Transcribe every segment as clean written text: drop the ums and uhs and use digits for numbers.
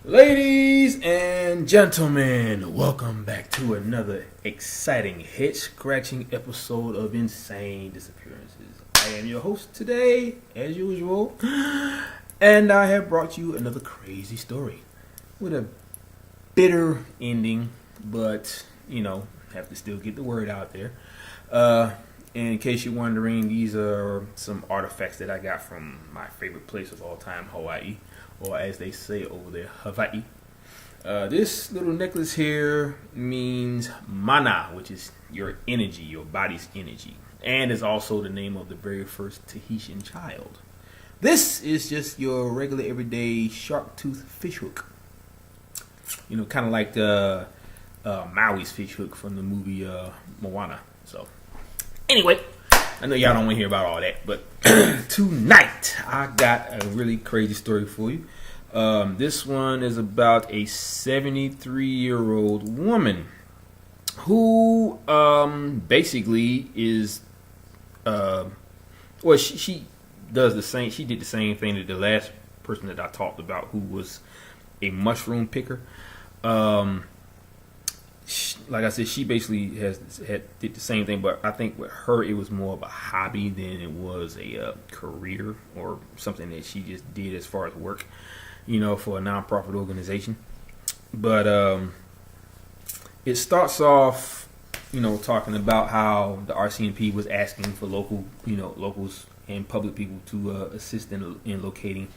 Ladies and gentlemen, welcome back to another exciting, head-scratching episode of Insane Disappearances. I am your host today, as usual, and I have brought you another crazy story with a bitter ending, but, have to still get the word out there. In case you're wondering, these are some artifacts that I got from my favorite place of all time, Hawaii. Or as they say over there, Hawaii. This little necklace here means mana, which is your energy, your body's energy. And is also the name of the very first Tahitian child. This is just your regular everyday shark tooth fish hook. Kind of like the Maui's fish hook from the movie Moana. So, anyway, I know y'all don't want to hear about all that, but tonight I got a really crazy story for you. This one is about a 73-year-old woman who basically is, she does the same. She did the same thing that the last person that I talked about, who was a mushroom picker. Like I said, she basically did the same thing, but I think with her it was more of a hobby than it was a career or something that she just did as far as work, for a nonprofit organization. But it starts off, talking about how the RCMP was asking for locals and public people to assist in locating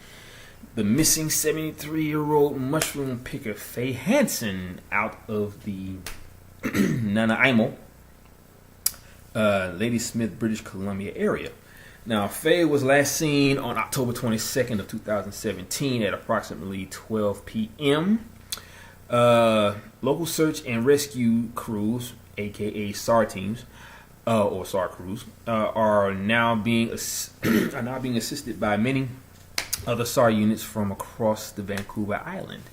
the missing 73-year-old mushroom picker Faye Hanson out of the Nanaimo, Ladysmith, British Columbia area. Now, Faye was last seen on October 22nd of 2017 at approximately 12 p.m. Local search and rescue crews, aka SAR teams, or SAR crews, are now being assisted by many other SAR units from across the Vancouver Island.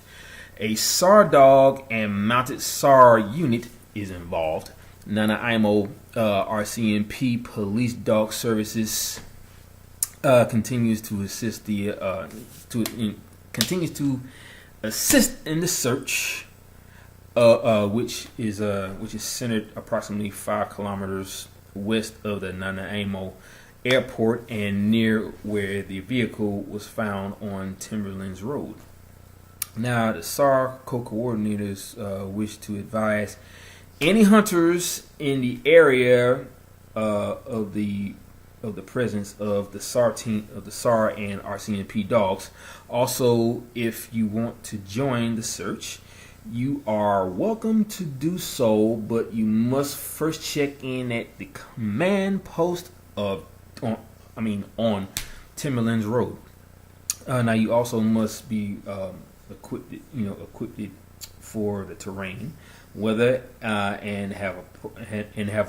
A SAR dog and mounted SAR unit is involved. Nanaimo RCMP Police Dog Services continues to assist continues to assist in the search, which is centered approximately 5 kilometers west of the Nanaimo Airport and near where the vehicle was found on Timberlands Road. Now, the SAR co-coordinators wish to advise any hunters in the area of the presence of the SAR team, of the SAR and RCMP dogs. Also, if you want to join the search, you are welcome to do so, but you must first check in at the command post on Timberlands Road. Now, you also must be equipped for the terrain, weather, and have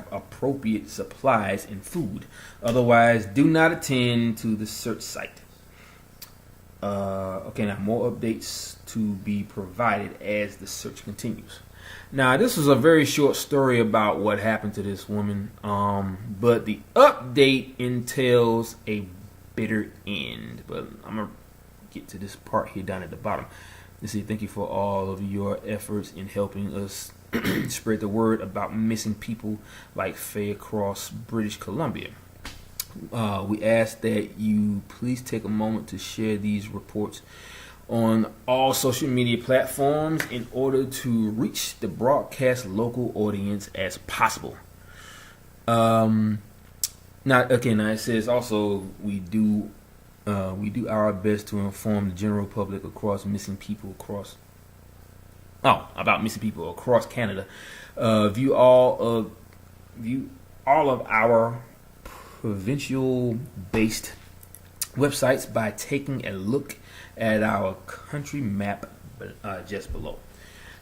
appropriate supplies and food. Otherwise, do not attend to the search site. Now more updates to be provided as the search continues. Now, this was a very short story about what happened to this woman, but the update entails a bitter end. But I'm going to get to this part here down at the bottom. Let's see, thank you for all of your efforts in helping us spread the word about missing people like Faye across British Columbia. We ask that you please take a moment to share these reports on all social media platforms in order to reach the broadcast local audience as possible. Now it says also we do our best to inform the general public about missing people across Canada. View all of our provincial-based websites by taking a look at our country map just below.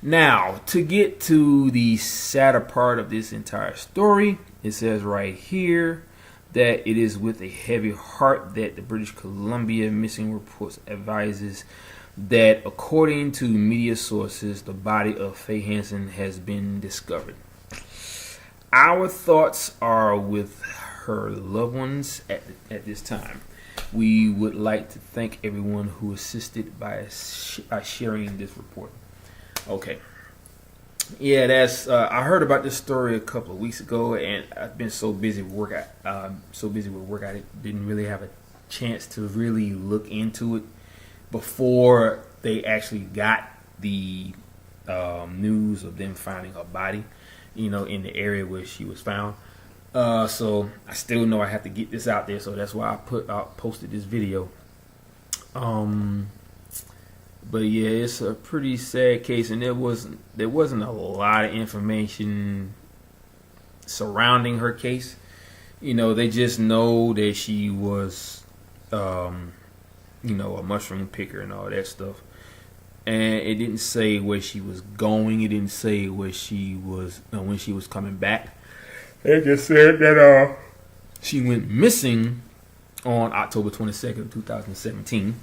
Now, to get to the sadder part of this entire story, it says right here that it is with a heavy heart that the British Columbia Missing Reports advises that, according to media sources, the body of Faye Hanson has been discovered. Our thoughts are with her loved ones at this time. We would like to thank everyone who assisted by sharing this report. Okay. Yeah, that's. I heard about this story a couple of weeks ago, and I've been so busy with work. I didn't really have a chance to really look into it before they actually got the news of them finding her body, in the area where she was found. So I still know I have to get this out there, so that's why I posted this video. But yeah, it's a pretty sad case, and there wasn't a lot of information surrounding her case. They just know that she was, a mushroom picker and all that stuff. And it didn't say where she was going. It didn't say where she was, when she was coming back. It just said that she went missing on October 22nd, 2017.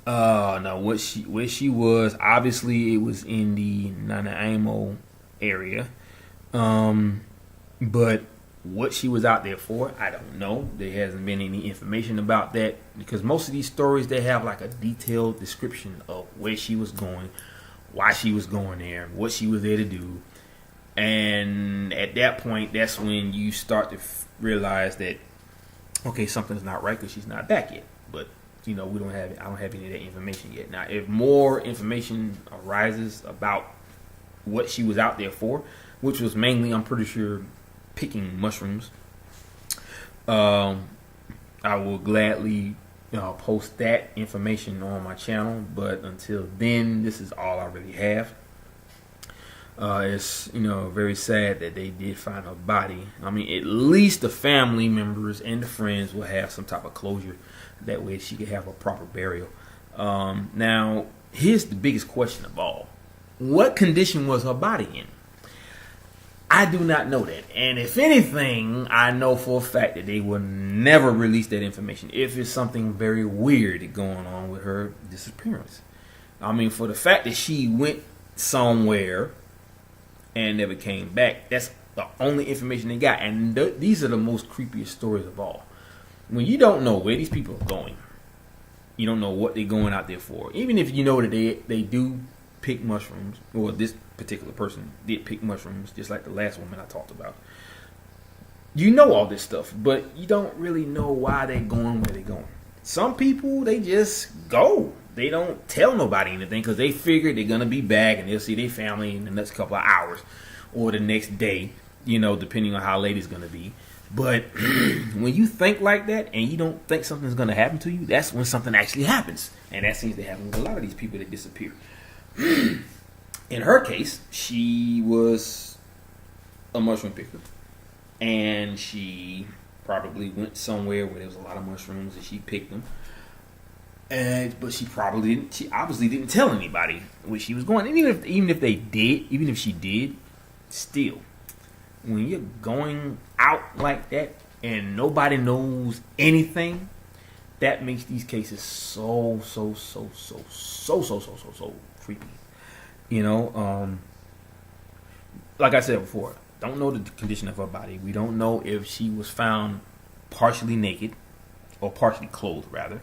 Now where she was, obviously it was in the Nanaimo area. But what she was out there for, I don't know. There hasn't been any information about that, because most of these stories, they have like a detailed description of where she was going, why she was going there, what she was there to do. And at that point, that's when you start to realize that, okay, something's not right, because she's not back yet. But I don't have any of that information yet. Now, if more information arises about what she was out there for, which was mainly, I'm pretty sure, picking mushrooms, I will gladly post that information on my channel. But until then, this is all I really have. It's very sad that they did find her body. I mean, at least the family members and the friends will have some type of closure. That way she could have a proper burial. Now, here's the biggest question of all. What condition was her body in? I do not know that. And if anything, I know for a fact that they will never release that information if it's something very weird going on with her disappearance. I mean, for the fact that she went somewhere and never came back, that's the only information they got. And these are the most creepiest stories of all. When you don't know where these people are going, you don't know what they're going out there for. Even if you know that they do pick mushrooms, or this particular person did pick mushrooms, just like the last woman I talked about. You know all this stuff, but you don't really know why they're going where they're going. Some people, they just go. They don't tell nobody anything because they figure they're going to be back and they'll see their family in the next couple of hours or the next day, depending on how late it's going to be. But when you think like that and you don't think something's going to happen to you, that's when something actually happens. And that seems to happen with a lot of these people that disappear. In her case, she was a mushroom picker. And she probably went somewhere where there was a lot of mushrooms and she picked them. But she obviously didn't tell anybody where she was going. And even if she did, still, when you're going out like that and nobody knows anything, that makes these cases so creepy. Like I said before, don't know the condition of her body. We don't know if she was found partially naked or partially clothed, rather.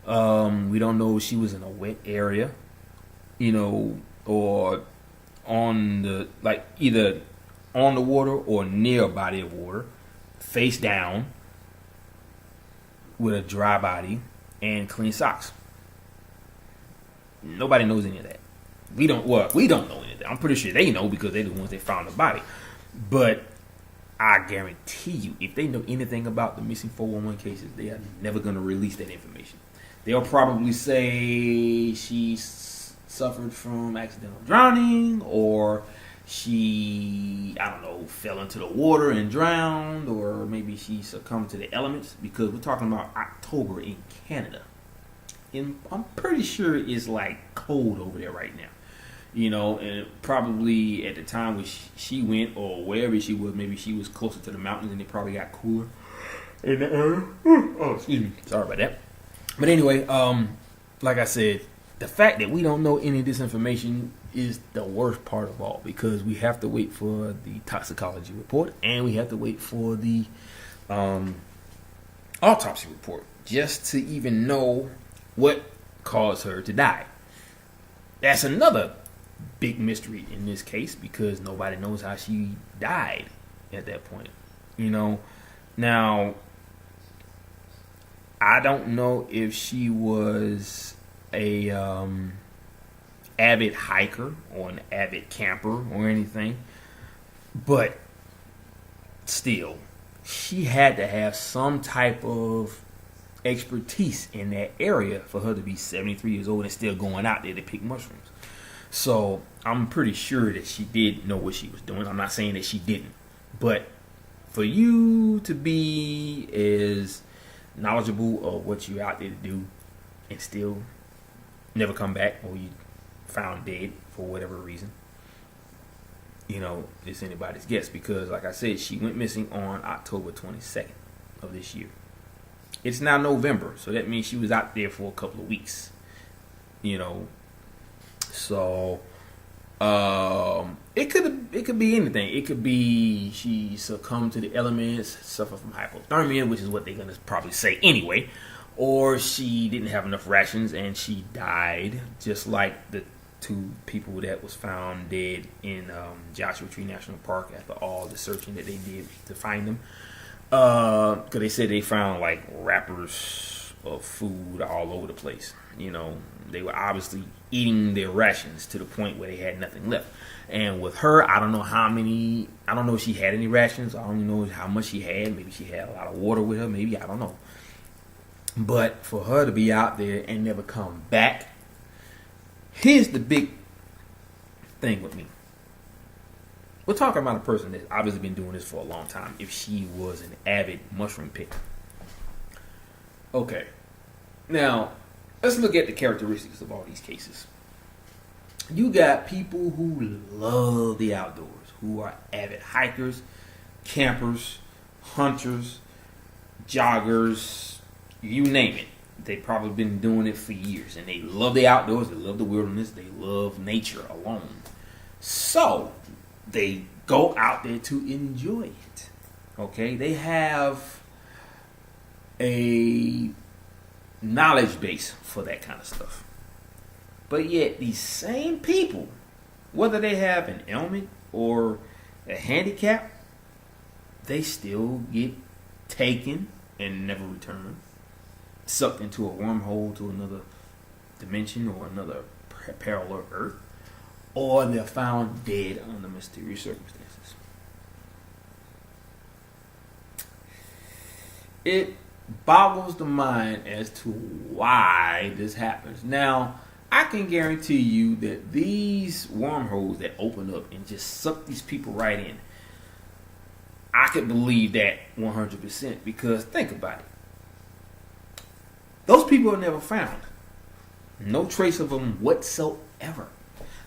We don't know if she was in a wet area, or either on the water or near a body of water, face down, with a dry body and clean socks. Nobody knows any of that. We don't know any of that. I'm pretty sure they know because they're the ones that found the body. But I guarantee you, if they know anything about the missing 411 cases, they are never going to release that information. They'll probably say she suffered from accidental drowning, or she, fell into the water and drowned, or maybe she succumbed to the elements, because we're talking about October in Canada. And I'm pretty sure it's like cold over there right now. And probably at the time when she went, or wherever she was, maybe she was closer to the mountains and it probably got cooler in the area. Oh, excuse me. Sorry about that. But anyway, like I said, the fact that we don't know any of this information is the worst part of all, because we have to wait for the toxicology report and we have to wait for the autopsy report. just to even know what caused her to die. That's another big mystery in this case because nobody knows how she died at that point. Now, I don't know if she was a avid hiker or an avid camper or anything, but still, she had to have some type of expertise in that area for her to be 73 years old and still going out there to pick mushrooms. So I'm pretty sure that she did know what she was doing. I'm not saying that she didn't, but for you to be as knowledgeable of what you're out there to do and still never come back, or you found dead for whatever reason, it's anybody's guess. Because like I said, she went missing on October 22nd of this year. It's now November, so that means she was out there for a couple of weeks. So it could be anything. It could be she succumbed to the elements, suffered from hypothermia, which is what they're gonna probably say anyway, or she didn't have enough rations and she died, just like the two people that was found dead in Joshua Tree National Park after all the searching that they did to find them. Because they said they found like wrappers of food all over the place. They were obviously eating their rations to the point where they had nothing left. And with her, I don't know if she had any rations. I don't know how much she had. Maybe she had a lot of water with her. Maybe, I don't know. But for her to be out there and never come back, here's the big thing with me. We're talking about a person that's obviously been doing this for a long time. If she was an avid mushroom picker. Okay. Now, let's look at the characteristics of all these cases. You got people who love the outdoors, who are avid hikers, campers, hunters, joggers, you name it. They've probably been doing it for years, and they love the outdoors, they love the wilderness, they love nature alone. So, they go out there to enjoy it. Okay? They have a knowledge base for that kind of stuff. But yet, these same people, whether they have an ailment or a handicap, they still get taken and never return, sucked into a wormhole to another dimension or another parallel Earth, or they're found dead under mysterious circumstances. It boggles the mind as to why this happens. Now, I can guarantee you that these wormholes that open up and just suck these people right in, I could believe that 100%, because think about it. Those people are never found. No trace of them whatsoever.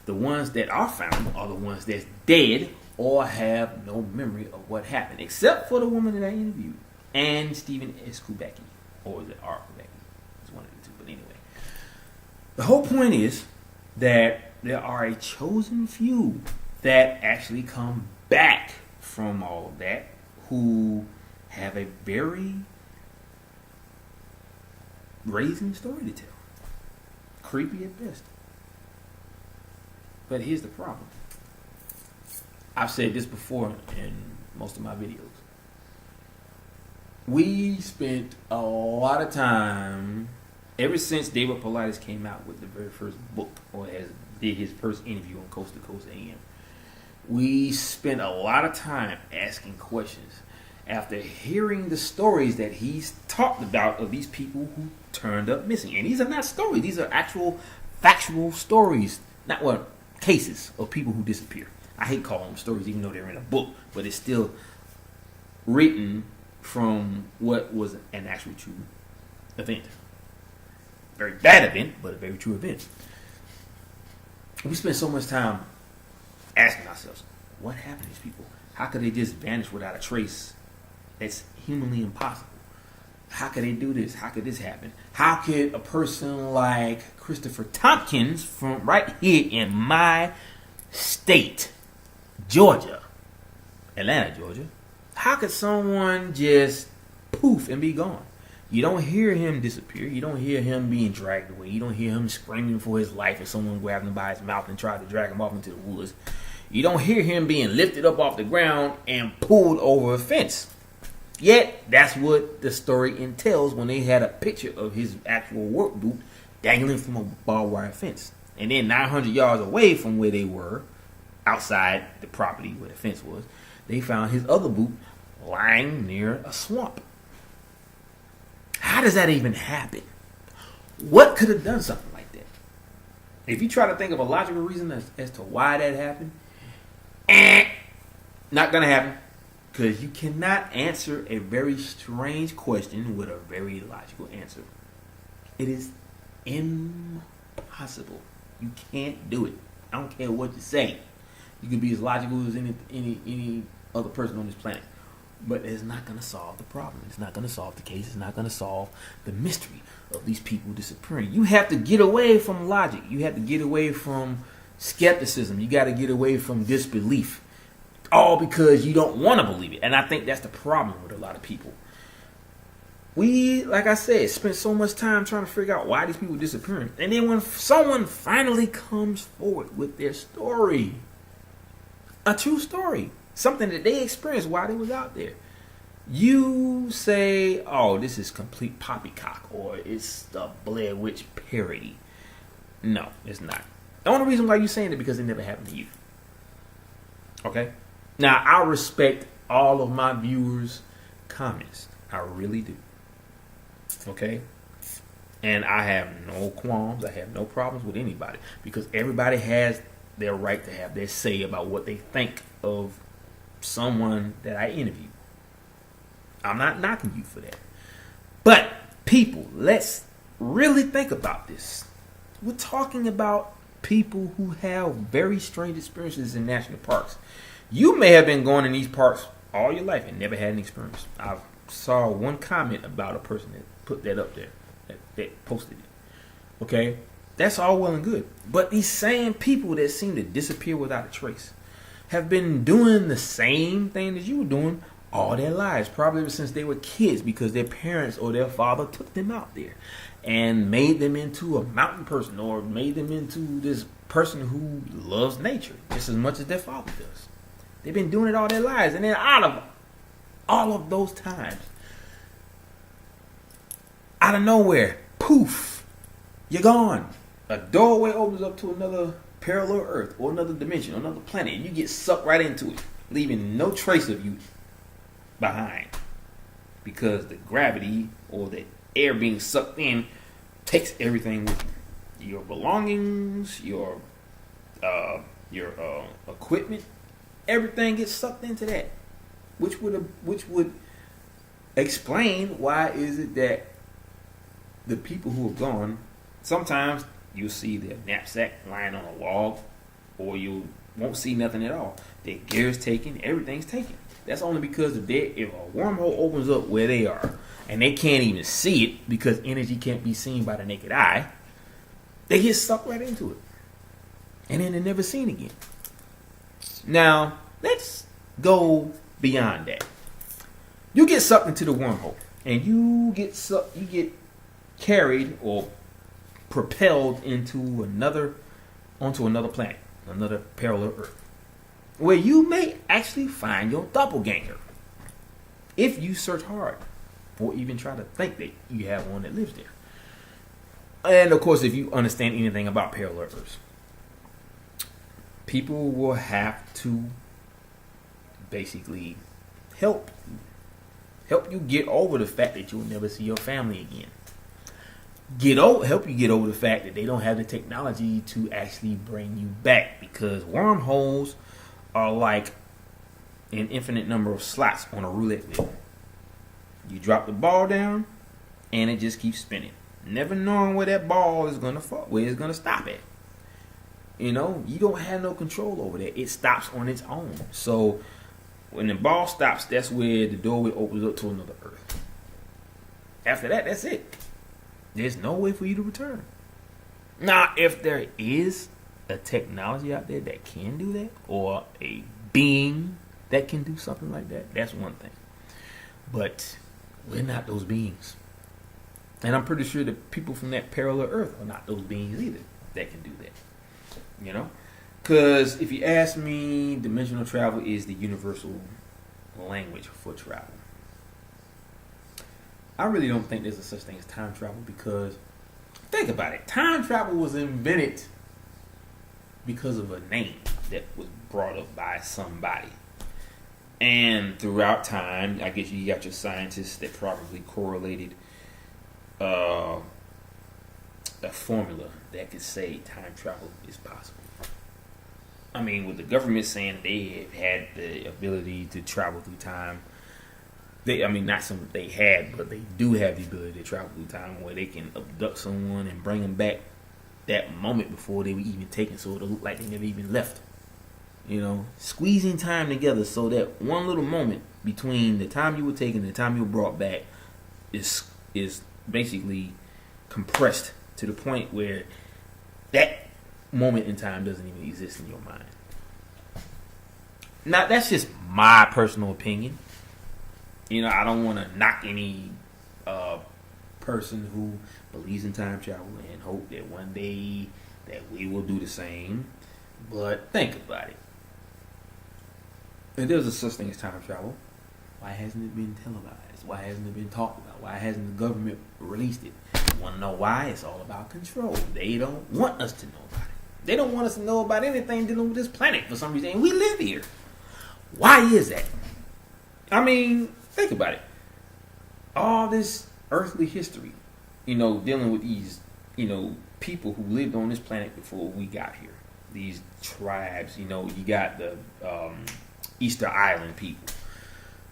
The ones that are found are the ones that's dead or have no memory of what happened, except for the woman that I interviewed and Stephen S. Kubacki, or is it R. Kubacki? It's one of the two, but anyway. The whole point is that there are a chosen few that actually come back from all of that, who have a very brazen story to tell. Creepy at best. But here's the problem. I've said this before in most of my videos. We spent a lot of time, ever since David Paulides came out with the very first book, or did his first interview on Coast to Coast AM, we spent a lot of time asking questions after hearing the stories that he's talked about of these people who turned up missing. And these are not stories. These are actual factual stories. Not what cases of people who disappear. I hate calling them stories even though they're in a book, but it's still written from what was an actual true event. Very bad event, but a very true event. We spent so much time asking ourselves, what happened to these people? How could they just vanish without a trace? That's humanly impossible. How could they do this? How could this happen? How could a person like Christopher Tompkins from right here in my state, Georgia, Atlanta, Georgia, how could someone just poof and be gone? You don't hear him disappear. You don't hear him being dragged away. You don't hear him screaming for his life if someone grabbed him by his mouth and tried to drag him off into the woods. You don't hear him being lifted up off the ground and pulled over a fence. Yet, that's what the story entails when they had a picture of his actual work boot dangling from a barbed wire fence. And then 900 yards away from where they were, outside the property where the fence was, they found his other boot lying near a swamp. How does that even happen? What could have done something like that? If you try to think of a logical reason as to why that happened, not going to happen. Because you cannot answer a very strange question with a very logical answer. It is impossible. You can't do it. I don't care what you say. You can be as logical as any other person on this planet. But it's not going to solve the problem. It's not going to solve the case. It's not going to solve the mystery of these people disappearing. You have to get away from logic. You have to get away from skepticism. You got to get away from disbelief. All because you don't want to believe it. And I think that's the problem with a lot of people. We, like I said, spent so much time trying to figure out why these people are disappearing. And then when someone finally comes forward with their story, a true story, something that they experienced while they was out there, you say, oh, this is complete poppycock, or it's the Blair Witch parody. No, it's not. The only reason why you're saying it because it never happened to you. Okay? Now, I respect all of my viewers' comments. I really do. Okay? And I have no qualms. I have no problems with anybody. Because everybody has their right to have their say about what they think of someone that I interview. I'm not knocking you for that. But, people, let's really think about this. We're talking about people who have very strange experiences in national parks. You may have been going in these parks all your life and never had an experience. I saw one comment about a person that put that up there, that posted it. Okay? That's all well and good. But these same people that seem to disappear without a trace have been doing the same thing that you were doing all their lives, probably ever since they were kids, because their parents or their father took them out there and made them into a mountain person, or made them into this person who loves nature just as much as their father does. They've been doing it all their lives. And then out of all of those times, out of nowhere, poof, you're gone. A doorway opens up to another parallel Earth or another dimension, or another planet, and you get sucked right into it, leaving no trace of you behind. Because the gravity or the air being sucked in takes everything with you. Your belongings, your equipment, everything gets sucked into that, which would explain why is it that the people who have gone, sometimes you'll see their knapsack lying on a log, or you won't see nothing at all. Their gear's taken, everything's taken. That's only because if a wormhole opens up where they are and they can't even see it because energy can't be seen by the naked eye, they get sucked right into it, and then they're never seen again. Now, let's go beyond that. You get sucked into the wormhole, and you get carried or propelled onto another planet, another parallel Earth, where you may actually find your doppelganger if you search hard, or even try to think that you have one that lives there. And of course, if you understand anything about parallel Earths, people will have to basically help you get over the fact that you'll never see your family again. Help you get over the fact that they don't have the technology to actually bring you back, because wormholes are like an infinite number of slots on a roulette wheel. You drop the ball down, and it just keeps spinning, never knowing where that ball is gonna fall, where it's gonna stop at. You know, you don't have no control over that. It stops on its own. So when the ball stops, that's where the doorway opens up to another Earth. After that, that's it. There's no way for you to return. Now, if there is a technology out there that can do that, or a being that can do something like that, that's one thing. But we're not those beings. And I'm pretty sure that people from that parallel Earth are not those beings either that can do that. You know? Because if you ask me, dimensional travel is the universal language for travel. I really don't think there's a such thing as time travel because, think about it, time travel was invented because of a name that was brought up by somebody. And throughout time, I guess you got your scientists that probably correlated a formula that could say time travel is possible. I mean, with the government saying they have had the ability to travel through time, they do have the ability to travel through time where they can abduct someone and bring them back that moment before they were even taken, so it'll look like they never even left. You know, squeezing time together so that one little moment between the time you were taken and the time you were brought back is basically compressed to the point where that moment in time doesn't even exist in your mind. Now, that's just my personal opinion. You know, I don't want to knock any person who believes in time travel and hope that one day that we will do the same. But think about it. If there's a such thing as time travel, why hasn't it been televised? Why hasn't it been talked about? Why hasn't the government released it? You want to know why? It's all about control. They don't want us to know about it. They don't want us to know about anything dealing with this planet for some reason. And we live here. Why is that? I mean, think about it. All this earthly history, you know, dealing with these, you know, people who lived on this planet before we got here. These tribes, you know, you got the Easter Island people.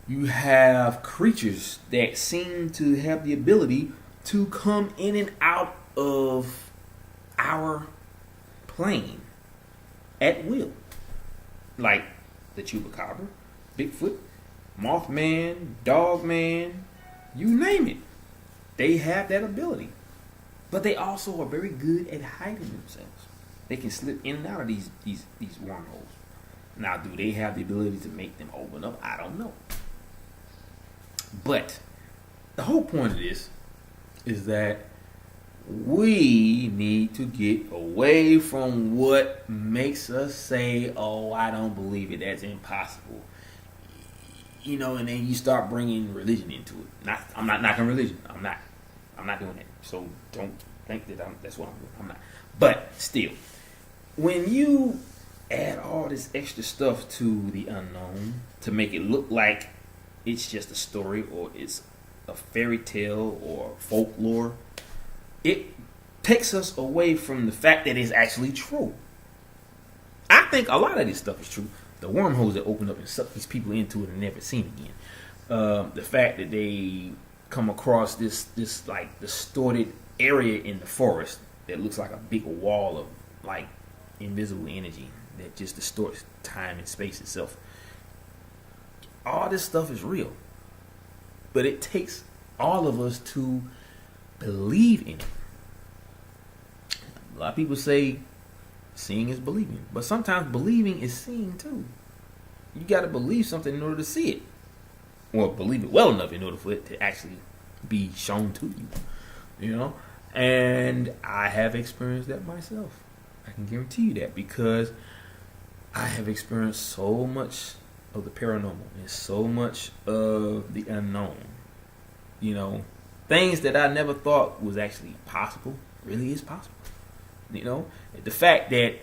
You have creatures that seem to have the ability to come in and out of our plane at will. Like the Chupacabra, Bigfoot, Mothman, Dogman, you name it. They have that ability. But they also are very good at hiding themselves. They can slip in and out of these wormholes. Now, do they have the ability to make them open up? I don't know. But the whole point of this is that we need to get away from what makes us say, oh, I don't believe it. That's impossible. You know, and then you start bringing religion into it. I'm not knocking religion. I'm not doing that. So don't think that that's what I'm doing. I'm not. But still, when you add all this extra stuff to the unknown to make it look like it's just a story or it's a fairy tale or folklore, it takes us away from the fact that it's actually true. I think a lot of this stuff is true. The wormholes that open up and suck these people into it and never seen again. The fact that they come across this like distorted area in the forest that looks like a big wall of like invisible energy that just distorts time and space itself. All this stuff is real. But it takes all of us to believe in it. A lot of people say seeing is believing. But sometimes believing is seeing too. You got to believe something in order to see it. Or believe it well enough in order for it to actually be shown to you. You know? And I have experienced that myself. I can guarantee you that because I have experienced so much of the paranormal and so much of the unknown. You know, things that I never thought was actually possible really is possible. You know, the fact that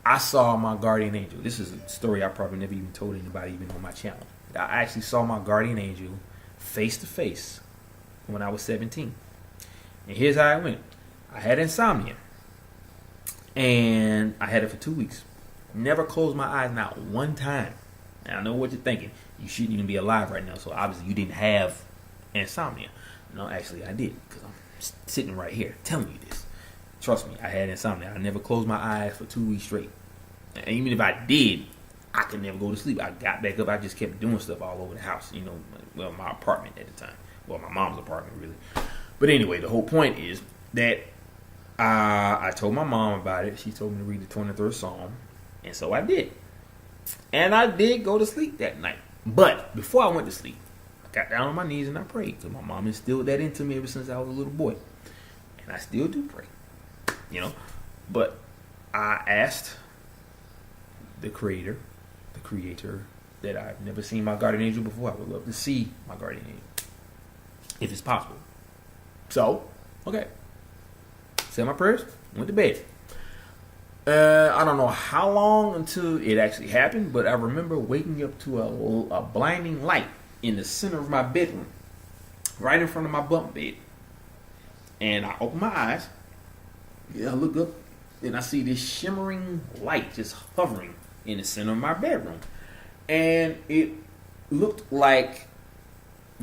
I saw my guardian angel. This is a story I probably never even told anybody even on my channel. I actually saw my guardian angel face to face when I was 17. And here's how it went. I had insomnia. And I had it for 2 weeks. Never closed my eyes, not one time. And I know what you're thinking. You shouldn't even be alive right now. So obviously you didn't have insomnia. No, actually I did. Because I'm sitting right here telling you this. Trust me, I had insomnia. I never closed my eyes for 2 weeks straight. And even if I did, I could never go to sleep. I got back up. I just kept doing stuff all over the house. You know, well, my apartment at the time. Well, my mom's apartment, really. But anyway, the whole point is that I told my mom about it. She told me to read the 23rd Psalm. And so I did. And I did go to sleep that night. But before I went to sleep, got down on my knees and I prayed because my mom instilled that into me ever since I was a little boy. And I still do pray, you know. But I asked the creator that I've never seen my guardian angel before. I would love to see my guardian angel if it's possible. So, okay. Said my prayers, went to bed. I don't know how long until it actually happened, but I remember waking up to a blinding light in the center of my bedroom, right in front of my bunk bed. And I open my eyes, I look up, and I see this shimmering light just hovering in the center of my bedroom. And it looked like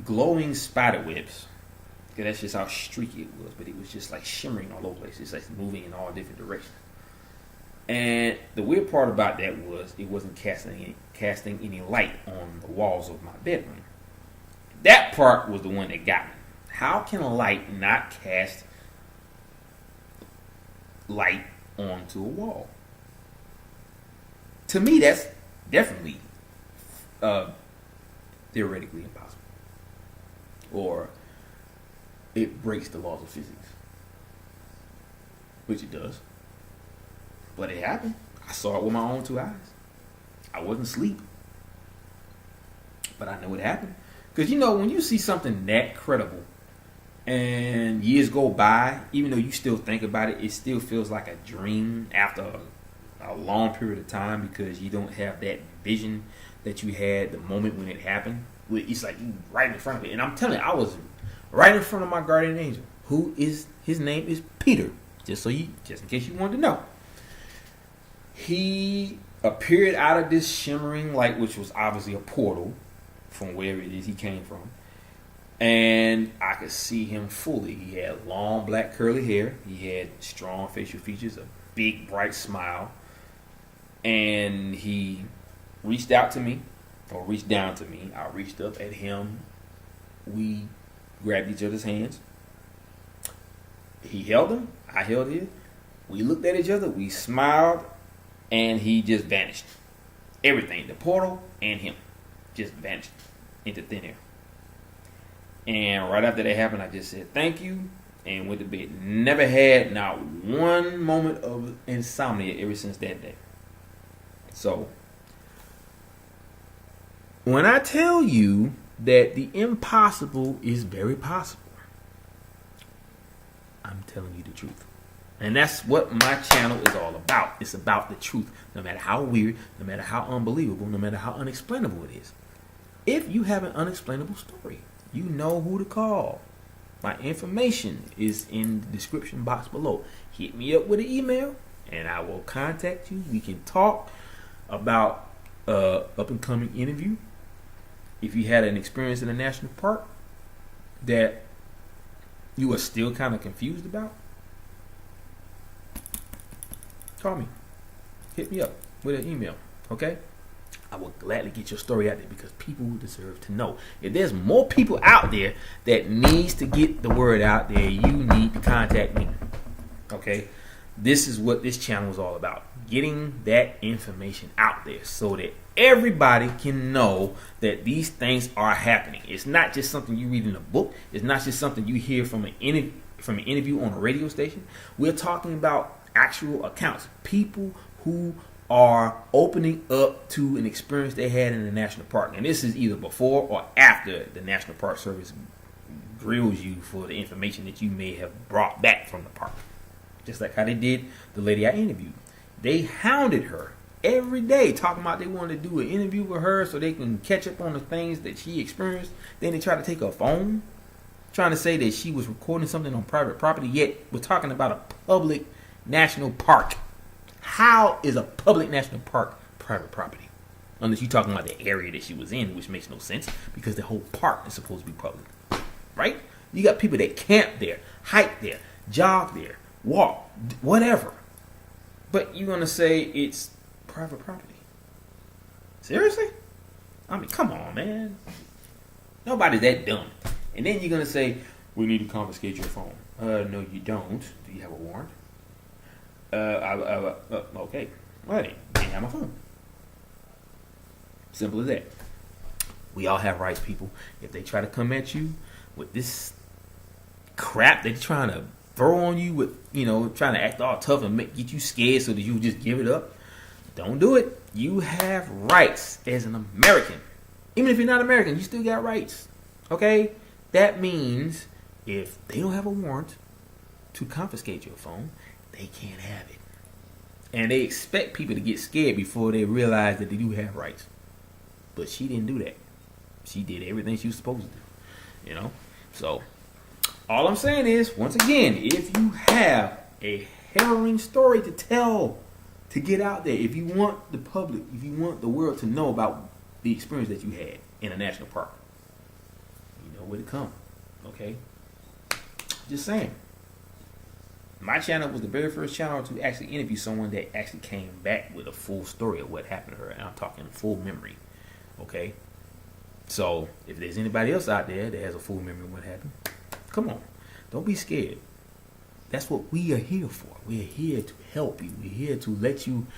glowing spider webs. Because that's just how streaky it was, but it was just like shimmering all over the place. It's like moving in all different directions. And the weird part about that was it wasn't casting any light on the walls of my bedroom. That part was the one that got me. How can a light not cast light onto a wall? To me, that's definitely theoretically impossible. Or it breaks the laws of physics. Which it does. But it happened. I saw it with my own two eyes. I wasn't asleep. But I know it happened. Because, you know, when you see something that credible and years go by, even though you still think about it, it still feels like a dream after a long period of time because you don't have that vision that you had the moment when it happened. It's like you right in front of it. And I'm telling you, I was right in front of my guardian angel, his name is Peter, just in case you wanted to know. He appeared out of this shimmering light, which was obviously a portal from wherever it is he came from. And I could see him fully. He had long black curly hair. He had strong facial features, a big bright smile. And he reached out to me, or reached down to me. I reached up at him. We grabbed each other's hands. He held them. I held his. We looked at each other. We smiled. And he just vanished. Everything, the portal and him, just vanished into thin air. And right after that happened, I just said thank you and went to bed. Never had not one moment of insomnia ever since that day. So, when I tell you that the impossible is very possible, I'm telling you the truth. And that's what my channel is all about. It's about the truth. No matter how weird, no matter how unbelievable, no matter how unexplainable it is. If you have an unexplainable story, you know who to call. My information is in the description box below. Hit me up with an email and I will contact you. We can talk about up and coming interview. If you had an experience in a national park that you are still kind of confused about, call me. Hit me up with an email. Okay? I will gladly get your story out there because people deserve to know. If there's more people out there that needs to get the word out there, you need to contact me. Okay? This is what this channel is all about. Getting that information out there so that everybody can know that these things are happening. It's not just something you read in a book. It's not just something you hear from an interview on a radio station. We're talking about actual accounts. People who are opening up to an experience they had in the national park. And this is either before or after the National Park Service grills you for the information that you may have brought back from the park. Just like how they did the lady I interviewed. They hounded her every day talking about they wanted to do an interview with her so they can catch up on the things that she experienced. Then they tried to take her phone, trying to say that she was recording something on private property, yet we're talking about a public national park. How is a public national park private property? Unless you're talking about the area that she was in, which makes no sense because the whole park is supposed to be public. Right? You got people that camp there, hike there, jog there, walk, whatever. But you're going to say it's private property. Seriously? I mean, come on, man. Nobody's that dumb. And then you're going to say, we need to confiscate your phone. No, you don't. Do you have a warrant? Okay. Well, then, you have my phone. Simple as that. We all have rights, people. If they try to come at you with this crap they're trying to throw on you with, trying to act all tough and get you scared so that you just give it up, don't do it. You have rights as an American. Even if you're not American, you still got rights. Okay? That means if they don't have a warrant to confiscate your phone, they can't have it. And they expect people to get scared before they realize that they do have rights. But she didn't do that. She did everything she was supposed to do. So, all I'm saying is, once again, if you have a harrowing story to tell, to get out there, if you want the public, if you want the world to know about the experience that you had in a national park, you know where to come. Okay? Just saying. My channel was the very first channel to actually interview someone that actually came back with a full story of what happened to her. And I'm talking full memory. Okay? So, if there's anybody else out there that has a full memory of what happened, come on. Don't be scared. That's what we are here for. We're here to help you. We're here to let you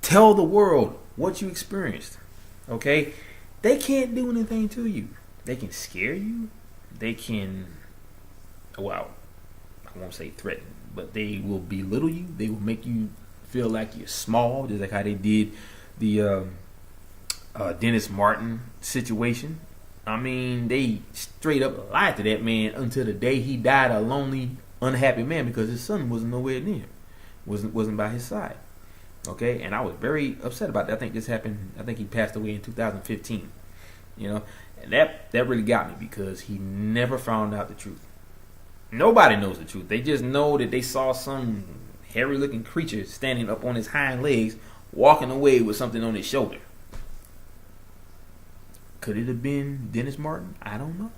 tell the world what you experienced. Okay? They can't do anything to you. They can scare you. They can, well, I won't say threaten, but they will belittle you. They will make you feel like you're small, just like how they did the Dennis Martin situation. I mean, they straight up lied to that man until the day he died, a lonely, unhappy man, because his son wasn't nowhere near him, wasn't by his side. Okay, and I was very upset about that. I think this happened. I think he passed away in 2015. And that really got me, because he never found out the truth. Nobody knows the truth. They just know that they saw some hairy-looking creature standing up on his hind legs, walking away with something on his shoulder. Could it have been Dennis Martin? I don't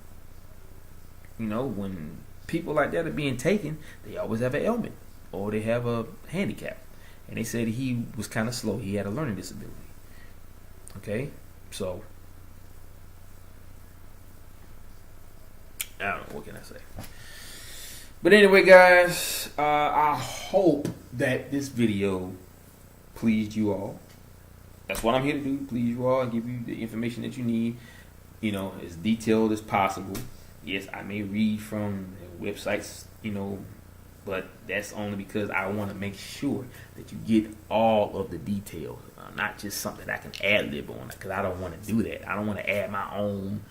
know. When people like that are being taken, they always have an ailment or they have a handicap. And they said he was kind of slow. He had a learning disability. Okay? So, I don't know. What can I say? But anyway, guys, I hope that this video pleased you all. That's what I'm here to do, please you all, and give you the information that you need, as detailed as possible. Yes, I may read from websites, but that's only because I want to make sure that you get all of the details, not just something that I can ad-lib on, because I don't want to do that. I don't want to add my own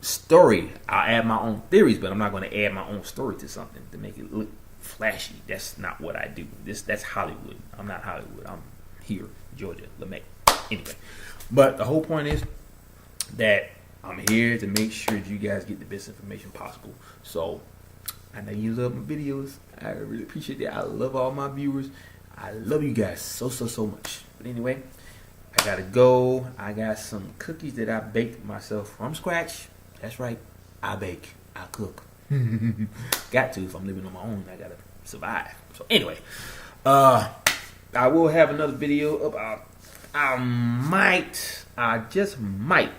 story. I'll add my own theories, but I'm not going to add my own story to something to make it look flashy. That's not what I do. That's Hollywood. I'm not Hollywood. I'm here, Georgia, LeMay. Anyway, but the whole point is that I'm here to make sure that you guys get the best information possible. So, I know you love my videos. I really appreciate that. I love all my viewers. I love you guys so much. But anyway, I gotta go. I got some cookies that I baked myself from scratch. That's right. I bake. I cook. Got to. If I'm living on my own, I gotta survive. So anyway, I will have another video up. I just might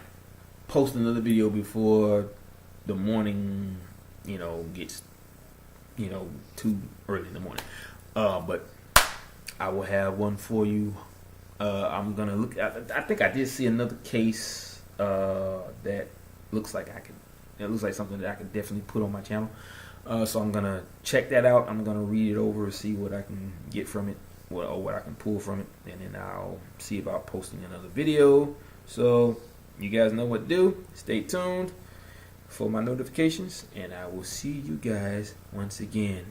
post another video before the morning, gets, too early in the morning. But I will have one for you. I'm gonna look. I think I did see another case that looks like it looks like something that I could definitely put on my channel. So I'm gonna check that out. I'm gonna read it over and see what I can get from it, or what I can pull from it, and then I'll see about posting another video. So you guys know what to do. Stay tuned for my notifications, and I will see you guys once again.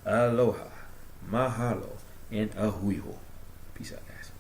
Aloha, mahalo, and ahuiho. Peace out, guys.